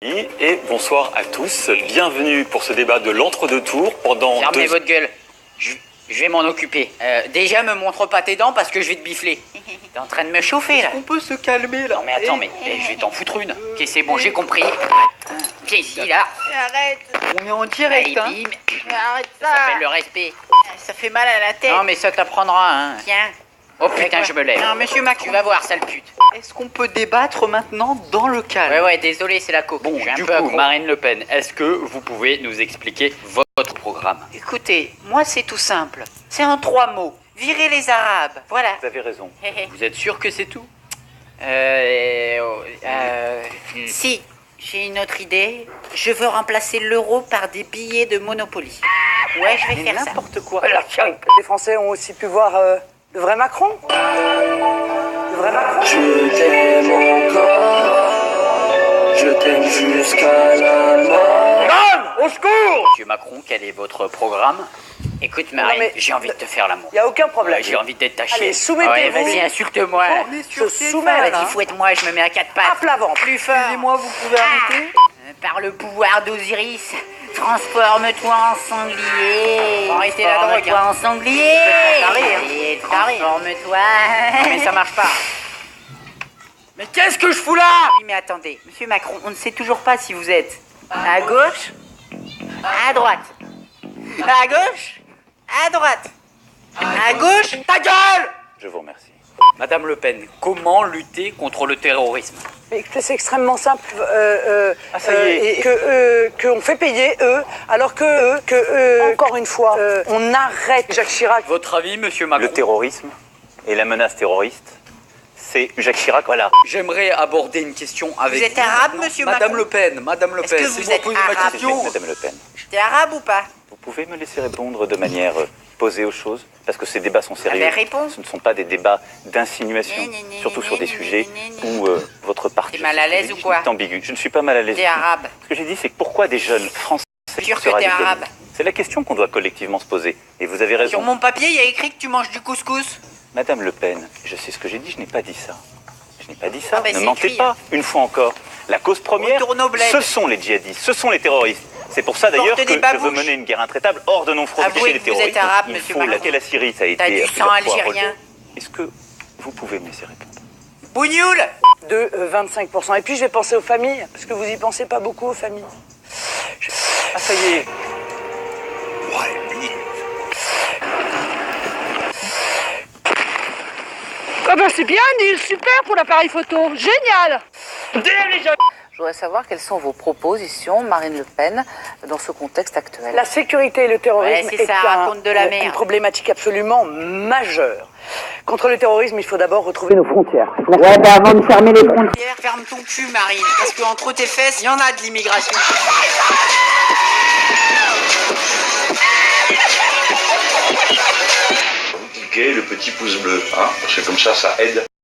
Et bonsoir à tous, bienvenue pour ce débat de l'entre-deux tours pendant Fermez votre gueule, je vais m'en occuper. Déjà me montre pas tes dents parce que je vais te bifler. T'es en train de me chauffer là. On peut se calmer là. Non mais attends, mais je vais t'en foutre une. Ok, c'est bon, j'ai compris. Viens ici là. Arrête. On est en direct, Allez, hein. bim. Arrête Ça ça. s'appelle le respect. Ça fait mal à la tête. Non mais ça t'apprendra, hein. Tiens. Oh putain, je me lève. Non, monsieur Macron. Tu vas voir, sale pute. Est-ce qu'on peut débattre maintenant dans le calme? Ouais, désolé, c'est la coke. Bon, Je suis un du peu coup, accro. Marine Le Pen, est-ce que vous pouvez nous expliquer votre programme? Écoutez, moi c'est tout simple. C'est en 3 mots. Virer les Arabes. Voilà. vous avez raison. Vous êtes sûr que c'est tout? Si, j'ai une autre idée. Je veux remplacer l'euro par des billets de Monopoly. Ouais, je vais faire ça. N'importe quoi. Les Français ont aussi pu voir le vrai Macron. Le vrai Macron. Je t'aime encore, je t'aime jusqu'à la mort. Monsieur Macron, quel est votre programme? Écoute Marine, mais- j'ai envie de te faire l'amour. Il n'y a aucun problème. Ouais, j'ai envie d'être ta Allez, chienne. soumettez-vous. Ouais, vas-y, insulte-moi. On est sur Se TF1, soumet, là. Vas-y, fouette-moi, je me mets à quatre pattes. À plat ventre. Plus fort. Excusez-moi, vous pouvez arrêter? Par le pouvoir d'Osiris, transforme-toi en sanglier. Arrêtez la drogue, Transforme-toi en sanglier. taré, hein. Et transforme-toi. Mais ça marche pas. Mais qu'est-ce que je fous là? Oui, mais attendez. Monsieur Macron, on ne sait toujours pas si vous êtes à gauche, à droite. À gauche, à droite. À gauche, Ta gueule! Je vous remercie. Madame Le Pen, comment lutter contre le terrorisme? Écoutez, c'est extrêmement simple. ça y est. Et qu'on fait payer eux, alors que encore une fois, on arrête Jacques Chirac. Votre avis, monsieur Macron? Le terrorisme et la menace terroriste, c'est Jacques Chirac, voilà. J'aimerais aborder une question avec Vous êtes arabe, monsieur Madame Macron? Le Pen, Madame Le Est-ce Pen, que si vous vous êtes posez ma arabe? question. Madame Le Pen, t'es arabe ou pas? vous pouvez me laisser répondre de manière posée aux choses, parce que ces débats sont sérieux. ben, réponds. Ce ne sont pas des débats d'insinuation, surtout sur des sujets où votre parti T'es mal à l'aise ou quoi? est ambigu. Je ne suis pas mal à l'aise. T'es du tout. arabe. Ce que j'ai dit, c'est que pourquoi des jeunes Français Sûr se que t'es radicalisent? arabe. C'est la question qu'on doit collectivement se poser. Et vous avez raison. Sur mon papier, il y a écrit que tu manges du couscous. Madame Le Pen, je sais ce que j'ai dit, je n'ai pas dit ça. Je n'ai pas dit ça. Ah ben, ne c'est mentez écrit. pas, une fois encore. La cause première, Retourne au bled. ce sont les djihadistes, ce sont les terroristes. C'est pour ça d'ailleurs Porte que des je veux babouches. mener une guerre intraitable hors de nos frontières Avouez chez les que vous terroristes. êtes arabe, Il monsieur faut Macron. laquelle la Syrie, ça a été T'as du plusieurs sang fois algérien. relevé. Est-ce que vous pouvez me laisser répondre? Bougnoule. De 25%. Et puis je vais penser aux familles, parce que vous y pensez pas beaucoup aux familles. Ah ça y est. Ah bah c'est bien, Neil, super pour l'appareil photo, génial. Je voudrais savoir quelles sont vos propositions, Marine Le Pen, dans ce contexte actuel. La sécurité et le terrorisme Ouais, c'est ça, raconte de la une merde. problématique absolument majeure. Contre le terrorisme, il faut d'abord retrouver nos frontières. Pierre, ferme ton cul, Marine. Parce qu'entre tes fesses, il y en a de l'immigration. Cliquez le petit pouce bleu, hein, parce que comme ça aide.